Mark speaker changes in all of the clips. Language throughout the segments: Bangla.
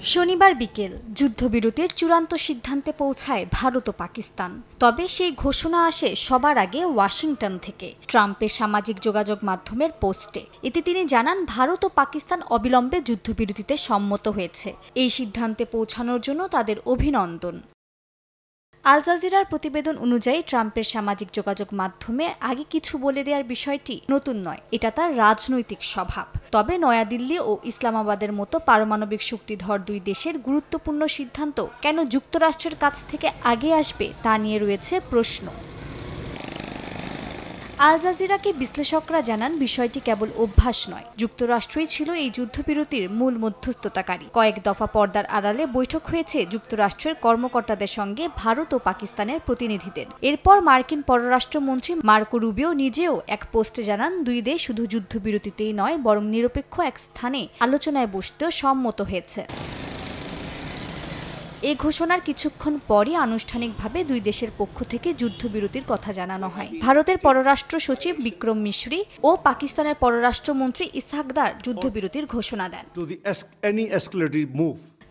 Speaker 1: শনিবার বিকেল যুদ্ধবিরতির চূড়ান্ত সিদ্ধান্তে পৌঁছায় ভারত ও পাকিস্তান। তবে সেই ঘোষণা আসে সবার আগে ওয়াশিংটন থেকে, ট্রাম্পের সামাজিক যোগাযোগ মাধ্যমের পোস্টে। এতে তিনি জানান, ভারত ও পাকিস্তান অবিলম্বে যুদ্ধবিরতিতে সম্মত হয়েছে। এই সিদ্ধান্তে পৌঁছানোর জন্য তাদের অভিনন্দন। আল জাজিরার প্রতিবেদন অনুযায়ী ট্রাম্পের সামাজিক যোগাযোগ মাধ্যমে আগে কিছু বলে দেওয়ার বিষয়টি নতুন নয়, এটা তার রাজনৈতিক স্বভাব। তবে নয়াদিল্লি ও ইসলামাবাদের মতো পারমাণবিক শক্তিধর দুই দেশের গুরুত্বপূর্ণ সিদ্ধান্ত কেন যুক্তরাষ্ট্রের কাছ থেকে আগে আসবে তা নিয়ে রয়েছে প্রশ্ন। আল জাজিরাকে বিশ্লেষকরা জানান, বিষয়টি কেবল অভ্যাস নয়, যুক্তরাষ্ট্রই ছিল এই যুদ্ধবিরতির মূল মধ্যস্থতাকারী। কয়েক দফা পর্দার আড়ালে বৈঠক হয়েছে যুক্তরাষ্ট্রের কর্মকর্তাদের সঙ্গে ভারত ও পাকিস্তানের প্রতিনিধিদের। এরপর মার্কিন পররাষ্ট্রমন্ত্রী মার্কো রুবিও নিজেও এক পোস্টে জানান, দুই দেশ শুধু যুদ্ধবিরতিতেই নয়, বরং নিরপেক্ষ এক স্থানে আলোচনায় বসতেও সম্মত হয়েছে। এই ঘোষণার কিছুক্ষণ পরই আনুষ্ঠানিকভাবে দুই দেশের পক্ষ থেকে যুদ্ধবিরতির কথা জানানো হয়। ভারতের পররাষ্ট্র সচিব বিক্রম মিশরি ও পাকিস্তানের পররাষ্ট্রমন্ত্রী ইসহাক দার যুদ্ধবিরতির ঘোষণা দেন।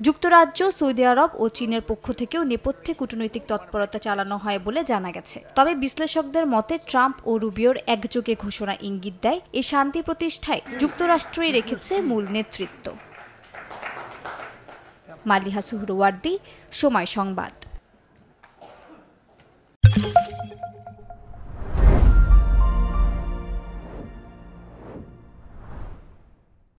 Speaker 1: যুক্তরাজ্য, সৌদি আরব ও চীনের পক্ষ থেকেও নেপথ্যে কূটনৈতিক তৎপরতা চালানো হয় বলে জানা গেছে। তবে বিশ্লেষকদের মতে ট্রাম্প ও রুবিওর একযোগে ঘোষণা ইঙ্গিত দেয়, এই শান্তি প্রতিষ্ঠায় যুক্তরাষ্ট্রই রেখেছে মূল নেতৃত্ব। মালিহা সুহরওয়ার্দী, সময় সংবাদ।